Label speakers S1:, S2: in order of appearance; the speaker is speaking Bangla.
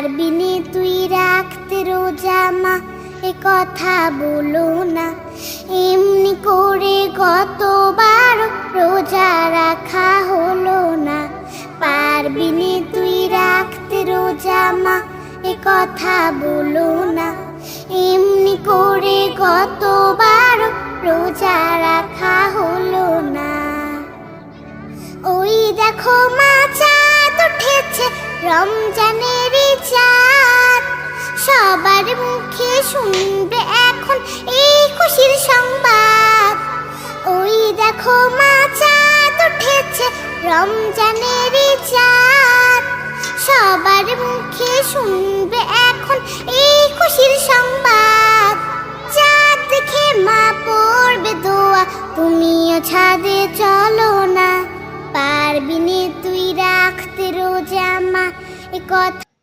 S1: পারবি নে তুই রাখতে রোজা মা, এ কথা বলো না। এমনি করে কতবার রোজা রাখা হলো না। পারবি নে তুই রাখতে রোজা মা, এ কথা বলো না। এমনি করে কতবার রোজা রাখা হলো না। ওই দেখো মা চাঁদ উঠেছে, রমজানের চাঁদ। সবার মুখে শুনবে এখন এই খুশির সংবাদ। ওই দেখো মা চাঁদ উঠেছে, রমজানের চাঁদ। সবার মুখে শুনবে এখন এই খুশির সংবাদ। চাঁদ দেখে মা পড়বে দোয়া, তুমিও ছাদে চলো না। পারবি নে তুই রাখতে রোজা মা, এ কথা